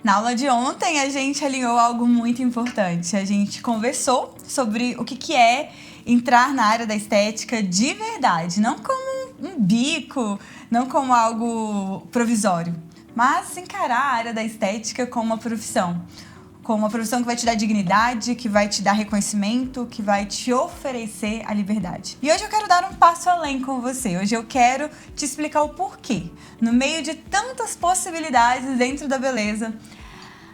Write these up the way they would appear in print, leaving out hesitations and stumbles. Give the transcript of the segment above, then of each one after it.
Na aula de ontem, a gente alinhou algo muito importante. A gente conversou sobre o que é entrar na área da estética de verdade, não como um bico, não como algo provisório, mas encarar a área da estética como uma profissão que vai te dar dignidade, que vai te dar reconhecimento, que vai te oferecer a liberdade. E hoje eu quero dar um passo além com você. Hoje eu quero te explicar o porquê. No meio de tantas possibilidades dentro da beleza,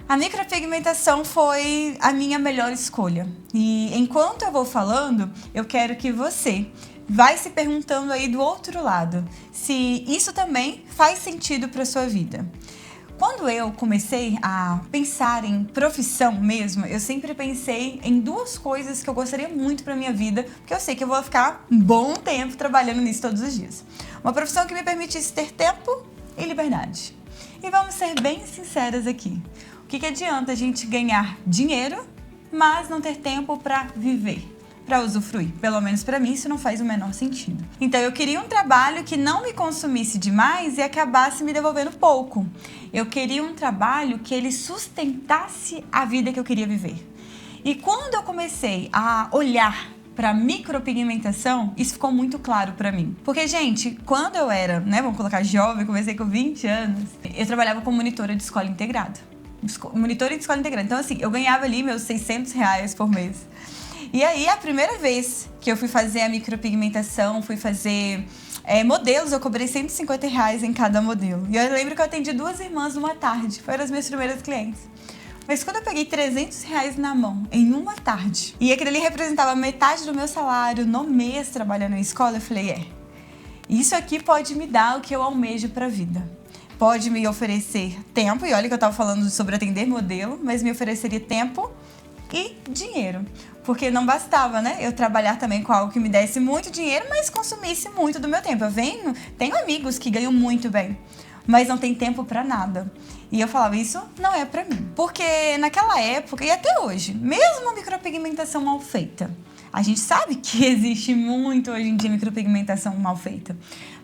a micropigmentação foi a minha melhor escolha. E enquanto eu vou falando, eu quero que você vai se perguntando aí do outro lado se isso também faz sentido para sua vida. Quando eu comecei a pensar em profissão mesmo, eu sempre pensei em duas coisas que eu gostaria muito para minha vida, porque eu sei que eu vou ficar um bom tempo trabalhando nisso todos os dias. Uma profissão que me permitisse ter tempo e liberdade. E vamos ser bem sinceras aqui. O que adianta a gente ganhar dinheiro, mas não ter tempo para viver? Para usufruir. Pelo menos para mim isso não faz o menor sentido. Então eu queria um trabalho que não me consumisse demais e acabasse me devolvendo pouco. Eu queria um trabalho que ele sustentasse a vida que eu queria viver. E quando eu comecei a olhar para micropigmentação, isso ficou muito claro para mim. Porque, gente, quando eu era, vamos colocar jovem, comecei com 20 anos, eu trabalhava como monitora de escola integrada. Monitora de escola integrada. Então, assim, eu ganhava ali meus R$600 por mês. E aí, a primeira vez que eu fui fazer a micropigmentação, fui fazer modelos, eu cobrei R$150 em cada modelo. E eu lembro que eu atendi 2 irmãs numa tarde, foram as minhas primeiras clientes. Mas quando eu peguei R$300 na mão, em uma tarde, e aquilo ali representava metade do meu salário no mês trabalhando na escola, eu falei, isso aqui pode me dar o que eu almejo pra vida. Pode me oferecer tempo, e olha que eu tava falando sobre atender modelo, mas me ofereceria tempo e dinheiro. Porque não bastava, eu trabalhar também com algo que me desse muito dinheiro, mas consumisse muito do meu tempo. Tenho amigos que ganham muito bem, mas não tem tempo pra nada. E eu falava, isso não é pra mim. Porque naquela época, e até hoje, mesmo a micropigmentação mal feita, a gente sabe que existe muito hoje em dia micropigmentação mal feita.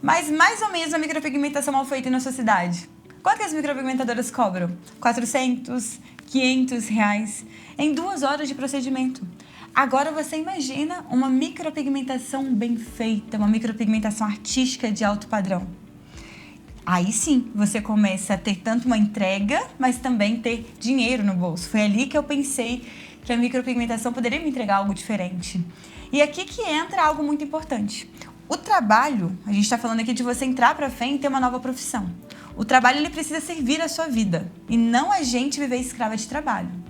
Mas mais ou menos a micropigmentação mal feita na sua cidade. Quanto que as micropigmentadoras cobram? R$400, R$500 em 2 horas de procedimento. Agora você imagina uma micropigmentação bem feita, uma micropigmentação artística de alto padrão. Aí sim, você começa a ter tanto uma entrega, mas também ter dinheiro no bolso. Foi ali que eu pensei que a micropigmentação poderia me entregar algo diferente. E aqui que entra algo muito importante. O trabalho, a gente está falando aqui de você entrar para frente e ter uma nova profissão. O trabalho ele precisa servir a sua vida e não a gente viver escrava de trabalho.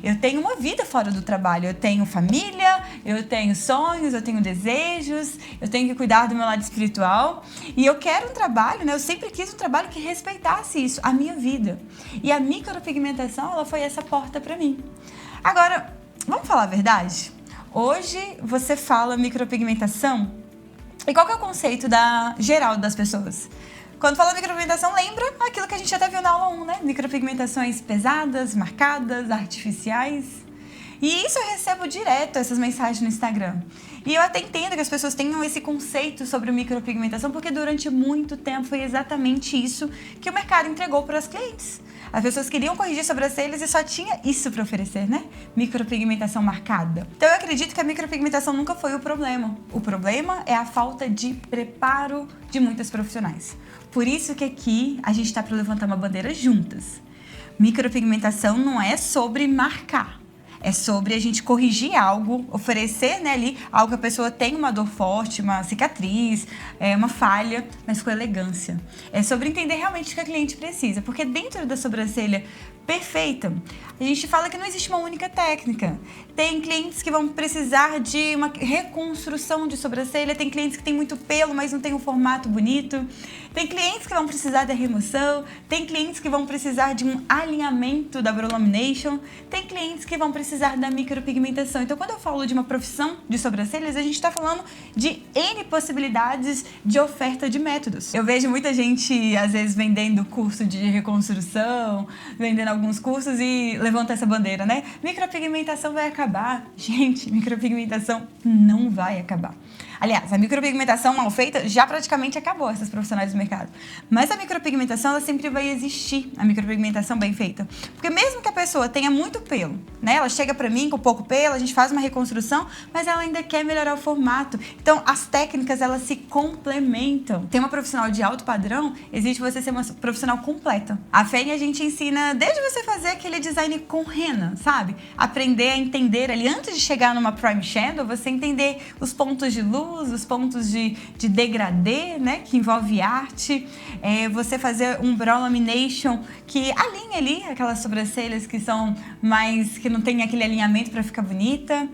Eu tenho uma vida fora do trabalho, eu tenho família, eu tenho sonhos, eu tenho desejos, eu tenho que cuidar do meu lado espiritual e eu quero um trabalho, eu sempre quis um trabalho que respeitasse isso, a minha vida. E a micropigmentação, ela foi essa porta para mim. Agora, vamos falar a verdade? Hoje você fala micropigmentação e qual que é o conceito geral das pessoas? Quando fala micropigmentação, lembra aquilo que a gente até viu na aula 1, Micropigmentações pesadas, marcadas, artificiais. E isso eu recebo direto, essas mensagens no Instagram. E eu até entendo que as pessoas tenham esse conceito sobre micropigmentação, porque durante muito tempo foi exatamente isso que o mercado entregou para as clientes. As pessoas queriam corrigir sobrancelhas e só tinha isso para oferecer, Micropigmentação marcada. Então eu acredito que a micropigmentação nunca foi o problema. O problema é a falta de preparo de muitas profissionais. Por isso que aqui a gente está para levantar uma bandeira juntas. Micropigmentação não é sobre marcar. É sobre a gente corrigir algo, oferecer ali algo que a pessoa tem uma dor forte, uma cicatriz, uma falha, mas com elegância. É sobre entender realmente o que a cliente precisa, porque dentro da sobrancelha perfeita, a gente fala que não existe uma única técnica. Tem clientes que vão precisar de uma reconstrução de sobrancelha, tem clientes que têm muito pelo, mas não tem um formato bonito, tem clientes que vão precisar da remoção, tem clientes que vão precisar de um alinhamento da brow lamination, tem clientes que vão precisar da micropigmentação. Então, quando eu falo de uma profissão de sobrancelhas, a gente está falando de N possibilidades de oferta de métodos. Eu vejo muita gente, às vezes, vendendo curso de reconstrução, vendendo alguns cursos e levanta essa bandeira, Micropigmentação vai acabar. Gente, micropigmentação não vai acabar. Aliás, a micropigmentação mal feita já praticamente acabou. Essas profissionais do mercado mercado. Mas a micropigmentação, ela sempre vai existir, a micropigmentação bem feita. Porque mesmo que a pessoa tenha muito pelo, né? Ela chega pra mim com pouco pelo, a gente faz uma reconstrução, mas ela ainda quer melhorar o formato. Então, as técnicas, elas se complementam. Tem uma profissional de alto padrão, existe você ser uma profissional completa. A FEM a gente ensina desde você fazer aquele design com rena, sabe? Aprender a entender ali, antes de chegar numa prime shadow, você entender os pontos de luz, os pontos de degradê, né? Que envolve arte. Você fazer um brow lamination que alinha ali aquelas sobrancelhas que são mais, que não tem aquele alinhamento para ficar bonita.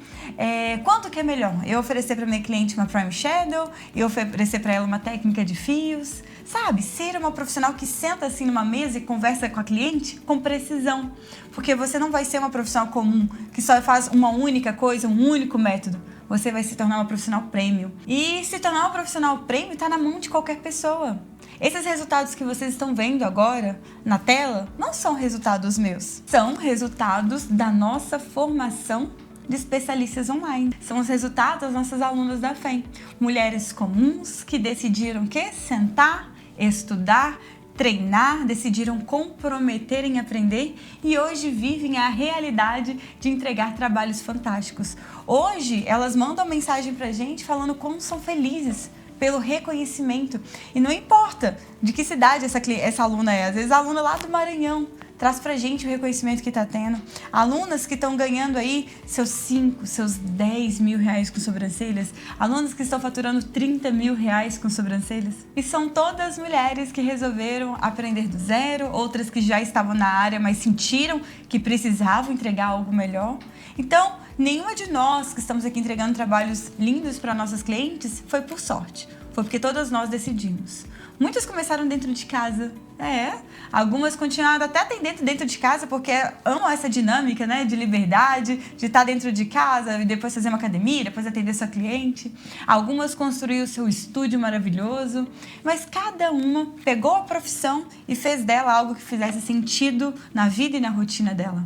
Quanto que é melhor? Eu oferecer para minha cliente uma prime shadow e oferecer para ela uma técnica de fios, sabe? Ser uma profissional que senta assim numa mesa e conversa com a cliente com precisão, porque você não vai ser uma profissional comum que só faz uma única coisa, um único método. Você vai se tornar uma profissional premium. E se tornar uma profissional premium está na mão de qualquer pessoa. Esses resultados que vocês estão vendo agora na tela não são resultados meus, são resultados da nossa formação de especialistas online. São os resultados das nossas alunas da FEM. Mulheres comuns que decidiram sentar, estudar, treinar, decidiram comprometer em aprender e hoje vivem a realidade de entregar trabalhos fantásticos. Hoje elas mandam mensagem pra gente falando como são felizes pelo reconhecimento. E não importa de que cidade essa aluna é, às vezes a aluna lá do Maranhão traz pra gente o reconhecimento que tá tendo. Alunas que estão ganhando aí seus 5, seus 10 mil reais com sobrancelhas. Alunas que estão faturando 30 mil reais com sobrancelhas. E são todas mulheres que resolveram aprender do zero, outras que já estavam na área, mas sentiram que precisavam entregar algo melhor. Então, nenhuma de nós que estamos aqui entregando trabalhos lindos para nossas clientes foi por sorte. Foi porque todas nós decidimos. Muitas começaram dentro de casa, algumas continuaram até dentro de casa porque amam essa dinâmica, né, de liberdade, de estar dentro de casa e depois fazer uma academia, depois atender sua cliente. Algumas construíram o seu estúdio maravilhoso, mas cada uma pegou a profissão e fez dela algo que fizesse sentido na vida e na rotina dela.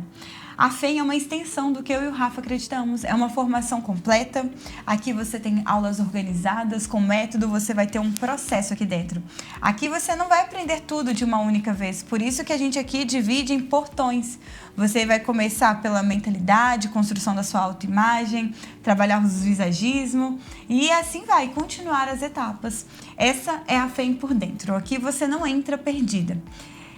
A FEM é uma extensão do que eu e o Rafa acreditamos. É uma formação completa. Aqui você tem aulas organizadas, com método, você vai ter um processo aqui dentro. Aqui você não vai aprender tudo de uma única vez. Por isso que a gente aqui divide em portões. Você vai começar pela mentalidade, construção da sua autoimagem, trabalhar os visagismo e assim vai continuar as etapas. Essa é a FEM por dentro. Aqui você não entra perdida,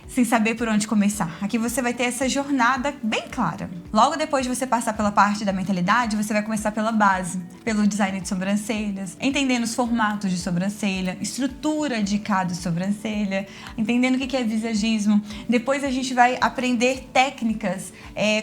sem saber por onde começar. Aqui você vai ter essa jornada bem clara. Logo depois de você passar pela parte da mentalidade, você vai começar pela base, pelo design de sobrancelhas, entendendo os formatos de sobrancelha, estrutura de cada sobrancelha, entendendo o que é visagismo. Depois a gente vai aprender técnicas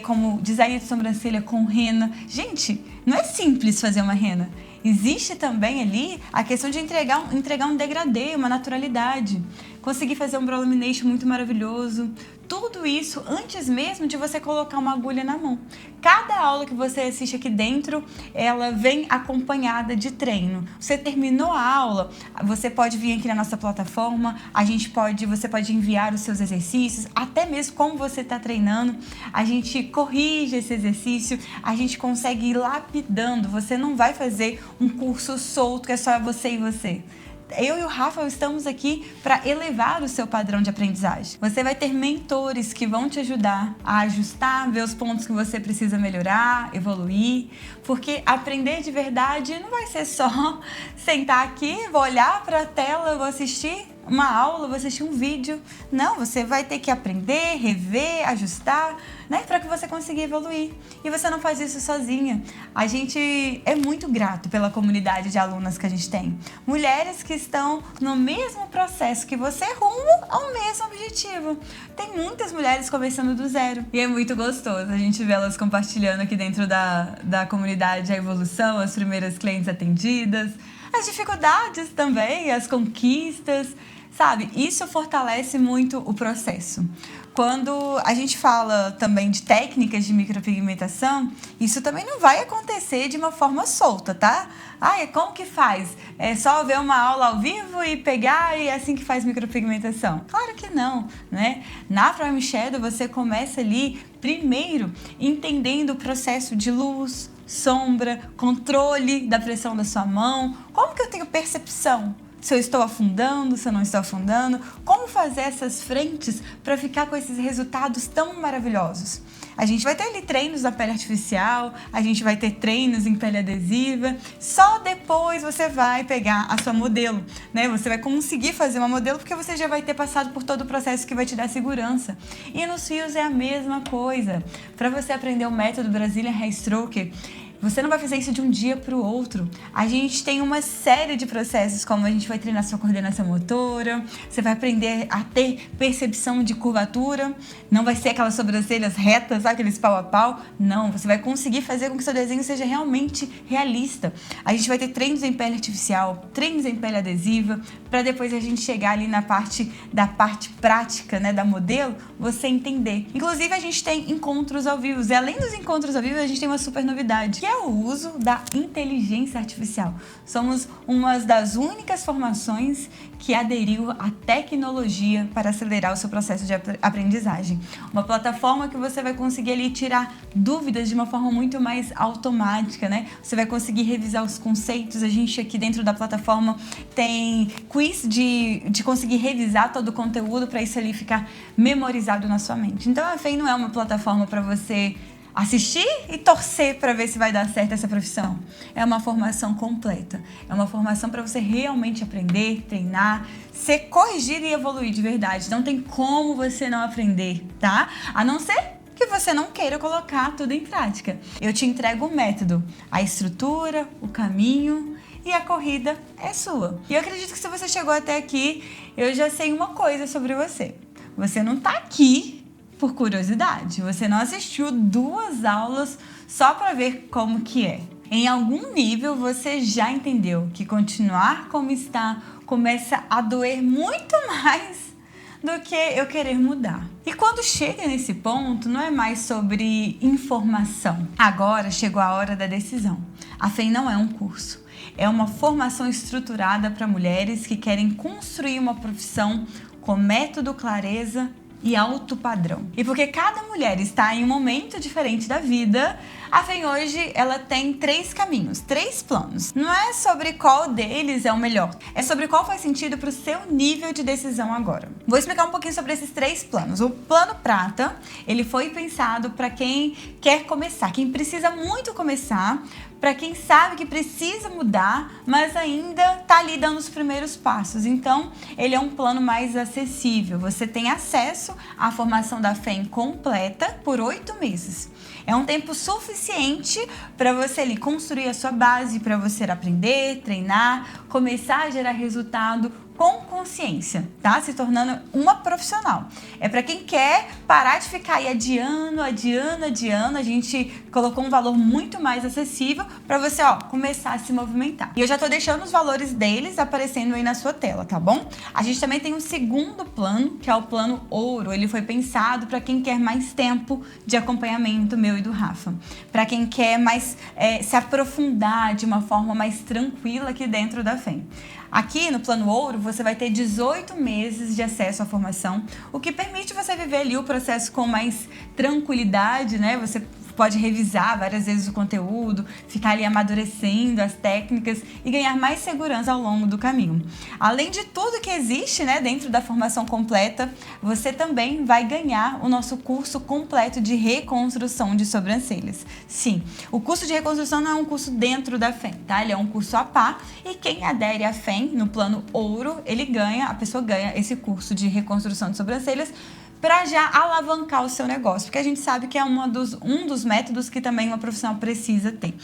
como design de sobrancelha com rena. Gente, não é simples fazer uma rena. Existe também ali a questão de entregar um degradê, uma naturalidade. Conseguir fazer um brow lamination muito maravilhoso. Tudo isso antes mesmo de você colocar uma agulha na mão. Cada aula que você assiste aqui dentro, ela vem acompanhada de treino. Você terminou a aula, você pode vir aqui na nossa plataforma, você pode enviar os seus exercícios, até mesmo como você está treinando. A gente corrige esse exercício, a gente consegue ir lapidando. Você não vai fazer um curso solto que é só você e você. Eu e o Rafa estamos aqui para elevar o seu padrão de aprendizagem. Você vai ter mentores que vão te ajudar a ajustar, ver os pontos que você precisa melhorar, evoluir, porque aprender de verdade não vai ser só sentar aqui, vou olhar para a tela, vou assistir uma aula, vou assistir um vídeo. Não, você vai ter que aprender, rever, ajustar, né, para que você consiga evoluir. E você não faz isso sozinha. A gente é muito grato pela comunidade de alunas que a gente tem. Mulheres que estão no mesmo processo que você, rumo ao mesmo objetivo. Tem muitas mulheres começando do zero. E é muito gostoso a gente ver elas compartilhando aqui dentro da comunidade a evolução, as primeiras clientes atendidas, as dificuldades também, as conquistas. Sabe, isso fortalece muito o processo. Quando a gente fala também de técnicas de micropigmentação, isso também não vai acontecer de uma forma solta, tá? Como que faz? É só ver uma aula ao vivo e pegar e é assim que faz micropigmentação? Claro que não, né? Na Prime Shadow você começa ali, primeiro, entendendo o processo de luz, sombra, controle da pressão da sua mão. Como que eu tenho percepção Se eu estou afundando, se eu não estou afundando, como fazer essas frentes para ficar com esses resultados tão maravilhosos. A gente vai ter ali treinos na pele artificial, a gente vai ter treinos em pele adesiva, só depois você vai pegar a sua modelo, né? Você vai conseguir fazer uma modelo porque você já vai ter passado por todo o processo que vai te dar segurança. E nos fios é a mesma coisa. Para você aprender o método Brazilian Hair Stroke, você não vai fazer isso de um dia para o outro. A gente tem uma série de processos, como a gente vai treinar sua coordenação motora, você vai aprender a ter percepção de curvatura, não vai ser aquelas sobrancelhas retas, sabe, aqueles pau a pau. Não, você vai conseguir fazer com que seu desenho seja realmente realista. A gente vai ter treinos em pele artificial, treinos em pele adesiva, para depois a gente chegar ali na parte prática, né, da modelo, você entender. Inclusive, a gente tem encontros ao vivo. E além dos encontros ao vivo, a gente tem uma super novidade, que é o uso da inteligência artificial. Somos uma das únicas formações que aderiu à tecnologia para acelerar o seu processo de aprendizagem. Uma plataforma que você vai conseguir ali tirar dúvidas de uma forma muito mais automática, né? Você vai conseguir revisar os conceitos. A gente aqui dentro da plataforma tem quiz de conseguir revisar todo o conteúdo para isso ali ficar memorizado na sua mente. Então a FEM não é uma plataforma para você assistir e torcer para ver se vai dar certo essa profissão. É uma formação completa. É uma formação para você realmente aprender, treinar, ser corrigido e evoluir de verdade. Não tem como você não aprender, tá? A não ser que você não queira colocar tudo em prática. Eu te entrego o método, a estrutura, o caminho e a corrida é sua. E eu acredito que se você chegou até aqui, eu já sei uma coisa sobre você. Você não tá aqui por curiosidade. Você não assistiu 2 aulas só para ver como que é. Em algum nível você já entendeu que continuar como está começa a doer muito mais do que eu querer mudar. E quando chega nesse ponto, não é mais sobre informação. Agora chegou a hora da decisão. A FEM não é um curso. É uma formação estruturada para mulheres que querem construir uma profissão com método, clareza e alto padrão. E porque cada mulher está em um momento diferente da vida, a FEM hoje ela tem 3 caminhos, 3 planos. Não é sobre qual deles é o melhor, é sobre qual faz sentido para o seu nível de decisão agora. Vou explicar um pouquinho sobre esses 3 planos. O plano prata, ele foi pensado para quem quer começar, quem precisa muito começar, para quem sabe que precisa mudar, mas ainda está ali dando os primeiros passos. Então, ele é um plano mais acessível. Você tem acesso à formação da FEM completa por 8 meses. É um tempo suficiente para você ali construir a sua base, para você aprender, treinar, começar a gerar resultado com consciência, tá? Se tornando uma profissional. É para quem quer parar de ficar aí adiando. A gente colocou um valor muito mais acessível para você, começar a se movimentar. E eu já tô deixando os valores deles aparecendo aí na sua tela, tá bom? A gente também tem um segundo plano, que é o plano ouro. Ele foi pensado para quem quer mais tempo de acompanhamento meu e do Rafa. Para quem quer mais se aprofundar de uma forma mais tranquila aqui dentro da FEM. Aqui no plano ouro, você vai ter 18 meses de acesso à formação, o que permite você viver ali o processo com mais tranquilidade, né? Você pode revisar várias vezes o conteúdo, ficar ali amadurecendo as técnicas e ganhar mais segurança ao longo do caminho. Além de tudo que existe, né, dentro da formação completa, você também vai ganhar o nosso curso completo de reconstrução de sobrancelhas. Sim, o curso de reconstrução não é um curso dentro da FEM, tá? Ele é um curso à par e quem adere à FEM no plano ouro, a pessoa ganha esse curso de reconstrução de sobrancelhas para já alavancar o seu negócio, porque a gente sabe que é um dos métodos que também uma profissional precisa ter,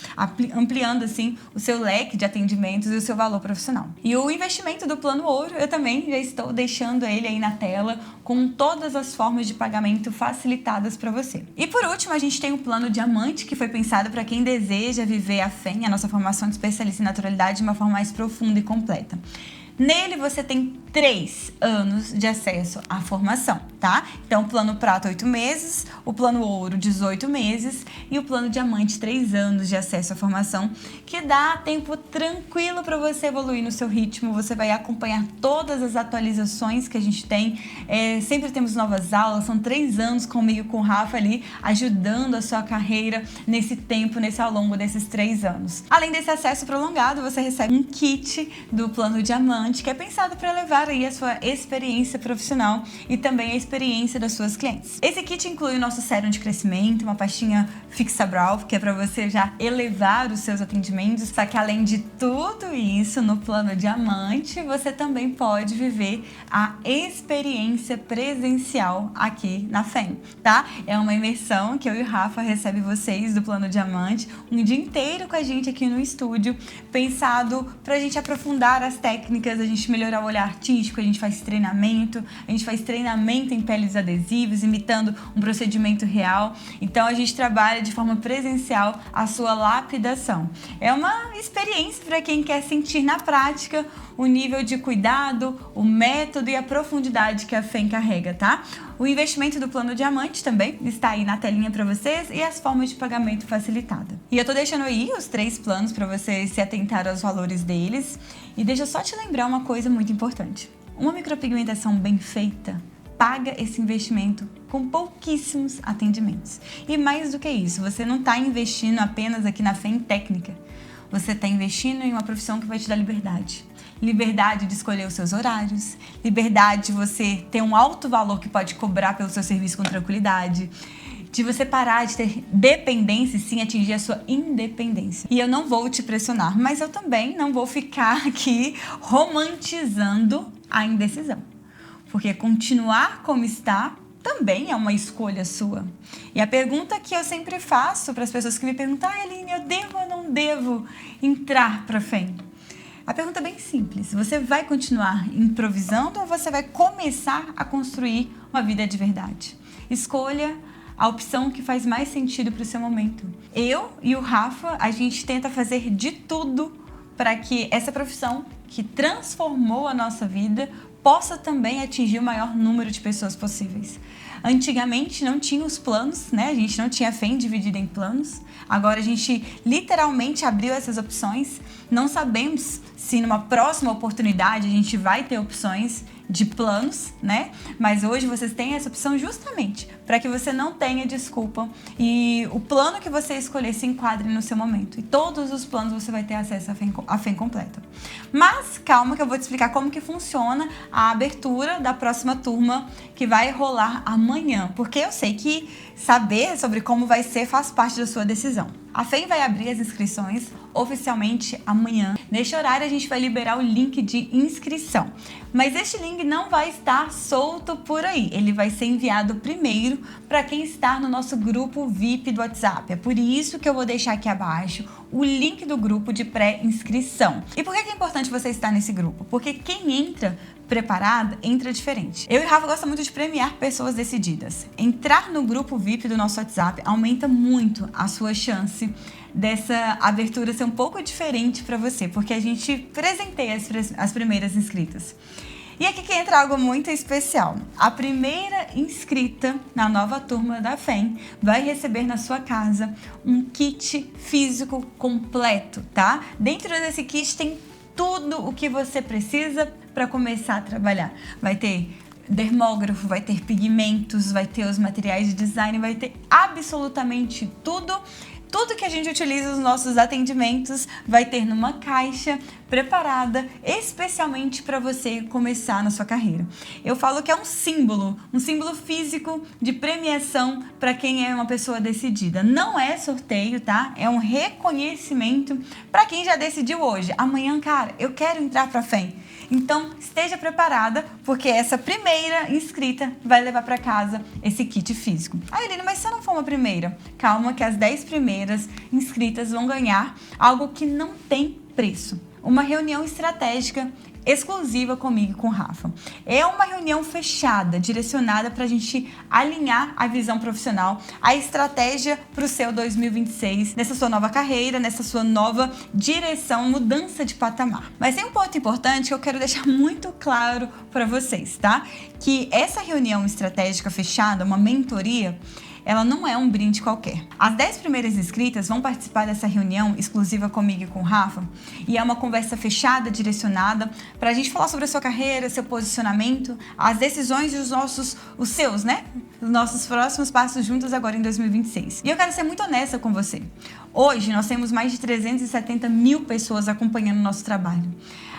ampliando assim o seu leque de atendimentos e o seu valor profissional. E o investimento do plano ouro, eu também já estou deixando ele aí na tela com todas as formas de pagamento facilitadas para você. E por último, a gente tem o plano diamante, que foi pensado para quem deseja viver a FEM, a nossa formação de especialista em naturalidade, de uma forma mais profunda e completa. Nele você tem 3 anos de acesso à formação, tá? Então, o plano prata, 8 meses, o plano ouro, 18 meses e o plano diamante, 3 anos de acesso à formação, que dá tempo tranquilo para você evoluir no seu ritmo. Você vai acompanhar todas as atualizações que a gente tem. Sempre temos novas aulas, são 3 anos comigo e com o Rafa ali, ajudando a sua carreira nesse tempo, ao longo desses 3 anos. Além desse acesso prolongado, você recebe um kit do plano diamante, que é pensado para elevar aí a sua experiência profissional e também a experiência das suas clientes. Esse kit inclui o nosso sérum de crescimento, uma pastinha Fixabral, que é para você já elevar os seus atendimentos. Só que além de tudo isso, no plano diamante, você também pode viver a experiência presencial aqui na FEM, tá? É uma imersão que eu e o Rafa recebe vocês do plano diamante, um dia inteiro com a gente aqui no estúdio, pensado pra gente aprofundar as técnicas, a gente melhorar o olhar artístico, a gente faz treinamento em peles adesivas, imitando um procedimento real. Então a gente trabalha de forma presencial a sua lapidação. É uma experiência para quem quer sentir na prática o nível de cuidado, o método e a profundidade que a FEM carrega, tá? O investimento do plano diamante também está aí na telinha para vocês e as formas de pagamento facilitada. E eu tô deixando aí os 3 planos para vocês se atentar aos valores deles. E deixa eu só te lembrar uma coisa muito importante. Uma micropigmentação bem feita paga esse investimento com pouquíssimos atendimentos. E mais do que isso, você não está investindo apenas aqui na FEM técnica. Você está investindo em uma profissão que vai te dar liberdade. Liberdade de escolher os seus horários, liberdade de você ter um alto valor que pode cobrar pelo seu serviço com tranquilidade, de você parar de ter dependência e sim atingir a sua independência. E eu não vou te pressionar, mas eu também não vou ficar aqui romantizando a indecisão. Porque continuar como está também é uma escolha sua. E a pergunta que eu sempre faço para as pessoas que me perguntam: Aline, eu devo ou não devo entrar para a FEM? A pergunta é bem simples. Você vai continuar improvisando ou você vai começar a construir uma vida de verdade? Escolha a opção que faz mais sentido para o seu momento. Eu e o Rafa, a gente tenta fazer de tudo para que essa profissão que transformou a nossa vida possa também atingir o maior número de pessoas possíveis. Antigamente não tinha os planos, né? A gente não tinha a FEM dividida em planos. Agora a gente literalmente abriu essas opções. Não sabemos se numa próxima oportunidade a gente vai ter opções de planos, né? Mas hoje vocês têm essa opção justamente para que você não tenha desculpa e o plano que você escolher se enquadre no seu momento. E todos os planos você vai ter acesso à FEM completa. Mas calma que eu vou te explicar como que funciona a abertura da próxima turma que vai rolar amanhã, porque eu sei que saber sobre como vai ser faz parte da sua decisão. A FEM vai abrir as inscrições oficialmente amanhã. Neste horário a gente vai liberar o link de inscrição. Mas este link não vai estar solto por aí. Ele vai ser enviado primeiro para quem está no nosso grupo VIP do WhatsApp. É por isso que eu vou deixar aqui abaixo o link do grupo de pré-inscrição. E por que é importante você estar nesse grupo? Porque quem entra preparada, entra diferente. Eu e Rafa gostamos muito de premiar pessoas decididas. Entrar no grupo VIP do nosso WhatsApp aumenta muito a sua chance dessa abertura ser um pouco diferente para você, porque a gente presenteia as primeiras inscritas. E aqui que entra algo muito especial. A primeira inscrita na nova turma da FEM vai receber na sua casa um kit físico completo, tá? Dentro desse kit tem tudo o que você precisa para começar a trabalhar. Vai ter dermógrafo, vai ter pigmentos, vai ter os materiais de design, vai ter absolutamente tudo. Tudo que a gente utiliza nos nossos atendimentos vai ter numa caixa preparada especialmente para você começar na sua carreira. Eu falo que é um símbolo físico de premiação para quem é uma pessoa decidida. Não é sorteio, tá? É um reconhecimento para quem já decidiu hoje. Amanhã, cara, eu quero entrar para a FEM. Então, esteja preparada, porque essa primeira inscrita vai levar para casa esse kit físico. Aline, mas se eu não for uma primeira? Calma que as 10 primeiras inscritas vão ganhar algo que não tem preço. Uma reunião estratégica exclusiva comigo e com o Rafa. É uma reunião fechada, direcionada para a gente alinhar a visão profissional, a estratégia para o seu 2026, nessa sua nova carreira, nessa sua nova direção, mudança de patamar. Mas tem um ponto importante que eu quero deixar muito claro para vocês, tá? Que essa reunião estratégica fechada, uma mentoria, ela não é um brinde qualquer. As 10 primeiras inscritas vão participar dessa reunião exclusiva comigo e com o Rafa, e é uma conversa fechada, direcionada, para a gente falar sobre a sua carreira, seu posicionamento, as decisões e os seus, né? Os nossos próximos passos juntos agora em 2026. E eu quero ser muito honesta com você. Hoje nós temos mais de 370 mil pessoas acompanhando o nosso trabalho.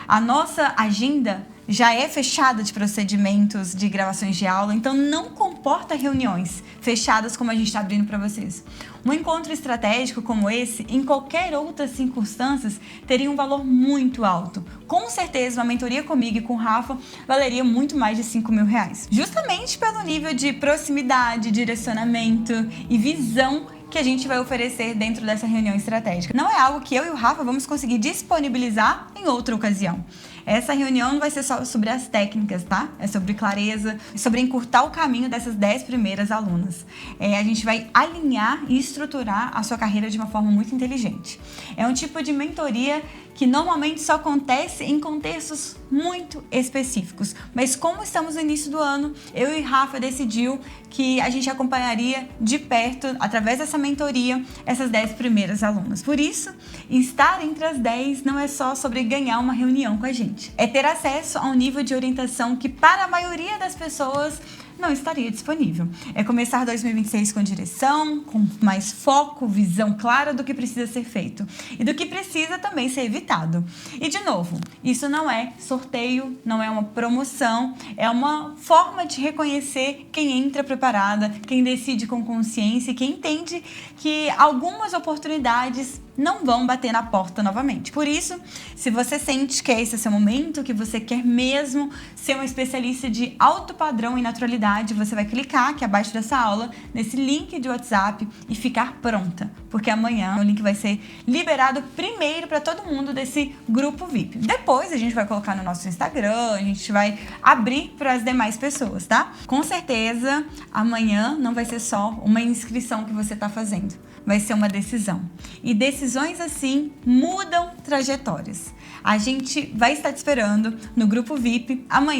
A nossa agenda já é fechada de procedimentos de gravações de aula, então não comporta reuniões fechadas como a gente está abrindo para vocês. Um encontro estratégico como esse, em qualquer outras circunstâncias, teria um valor muito alto. Com certeza, uma mentoria comigo e com o Rafa valeria muito mais de R$5.000. Justamente pelo nível de proximidade, direcionamento e visão que a gente vai oferecer dentro dessa reunião estratégica. Não é algo que eu e o Rafa vamos conseguir disponibilizar em outra ocasião. Essa reunião não vai ser só sobre as técnicas, tá? É sobre clareza, sobre encurtar o caminho dessas 10 primeiras alunas. A gente vai alinhar e estruturar a sua carreira de uma forma muito inteligente. É um tipo de mentoria que normalmente só acontece em contextos muito específicos. Mas como estamos no início do ano, eu e Rafa decidiu que a gente acompanharia de perto, através dessa mentoria, essas 10 primeiras alunas. Por isso, estar entre as 10 não é só sobre ganhar uma reunião com a gente. É ter acesso a um nível de orientação que, para a maioria das pessoas, não estaria disponível. É começar 2026 com direção, com mais foco, visão clara do que precisa ser feito e do que precisa também ser evitado. E, de novo, isso não é sorteio, não é uma promoção, é uma forma de reconhecer quem entra preparada, quem decide com consciência e quem entende que algumas oportunidades não vão bater na porta novamente. Por isso, se você sente que esse é seu momento, que você quer mesmo ser um especialista de alto padrão e naturalidade, você vai clicar aqui abaixo dessa aula, nesse link de WhatsApp e ficar pronta, porque amanhã o link vai ser liberado primeiro para todo mundo desse grupo VIP. Depois a gente vai colocar no nosso Instagram, a gente vai abrir para as demais pessoas, tá? Com certeza, amanhã não vai ser só uma inscrição que você está fazendo, vai ser uma decisão. E decisões assim mudam trajetórias. A gente vai estar te esperando no grupo VIP amanhã.